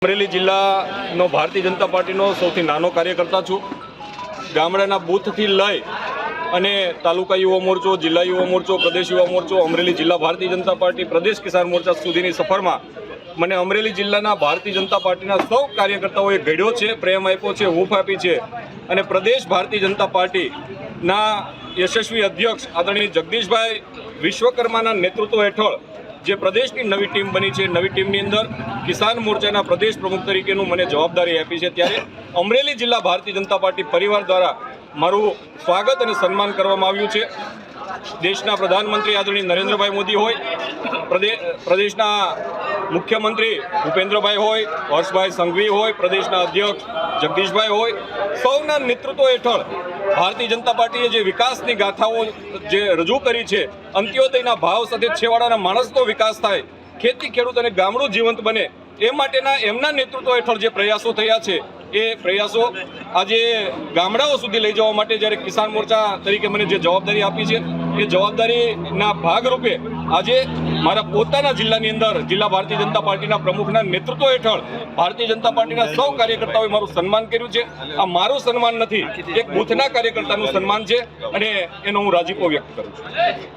અમરેલી જિલ્લાનો ભારતીય જનતા પાર્ટીનો સૌથી નાનો કાર્યકર્તા છું। ગામડાના બૂથથી લઈ અને તાલુકા યુવા મોરચો, જિલ્લા યુવા મોરચો, પ્રદેશ યુવા મોરચો, અમરેલી જિલ્લા ભારતીય જનતા પાર્ટી, પ્રદેશ કિસાન મોરચા સુધીની સફરમાં મને અમરેલી જિલ્લાના ભારતીય જનતા પાર્ટીના સૌ કાર્યકર્તાઓએ ઘડ્યો છે, પ્રેમ આપ્યો છે, હૂંફ આપી છે અને પ્રદેશ ભારતીય જનતા પાર્ટીના યશસ્વી અધ્યક્ષ આદરણીય જગદીશભાઈ વિશ્વકર્માના નેતૃત્વ હેઠળ જે પ્રદેશની નવી ટીમ બની છે, નવી ટીમની અંદર કિસાન મોરચાના પ્રદેશ પ્રમુખ તરીકેનું મને જવાબદારી આપી છે, ત્યારે અમરેલી જિલ્લા ભારતીય જનતા પાર્ટી પરિવાર દ્વારા મારું સ્વાગત અને સન્માન કરવામાં આવ્યું છે। દેશના પ્રધાનમંત્રી આદરણીય નરેન્દ્રભાઈ મોદી હોય, પ્રદેશના મુખ્યમંત્રી ભૂપેન્દ્રભાઈ હોય, હર્ષભાઈ સંઘવી હોય, પ્રદેશના અધ્યક્ષ જગદીશભાઈ હોય, સૌના નેતૃત્વ હેઠળ ભારતીય જનતા પાર્ટીએ જે વિકાસની ગાથાઓ જે રજૂ કરી છે, અંત્યોદયના ભાવ સાથે છેવાડાના માણસનો વિકાસ થાય, ખેતી ખેડૂત અને ગામડું જીવંત બને એ માટેના એમના નેતૃત્વ હેઠળ જે પ્રયાસો થયા છે, એ પ્રયાસો આજે ગામડાઓ સુધી લઈ જવા માટે જ્યારે કિસાન મોરચા તરીકે મને જે જવાબદારી આપી છે, એ જવાબદારીના ભાગરૂપે આજે મારા પોતાના જિલ્લાની અંદર જિલ્લા ભારતીય જનતા પાર્ટીના પ્રમુખના નેતૃત્વ હેઠળ ભારતીય જનતા પાર્ટીના સૌ કાર્યકર્તાઓએ મારું સન્માન કર્યું છે। આ મારું સન્માન નથી, એક બૂથના કાર્યકર્તાનું સન્માન છે અને એનો હું રાજીપો વ્યક્ત કરું છું।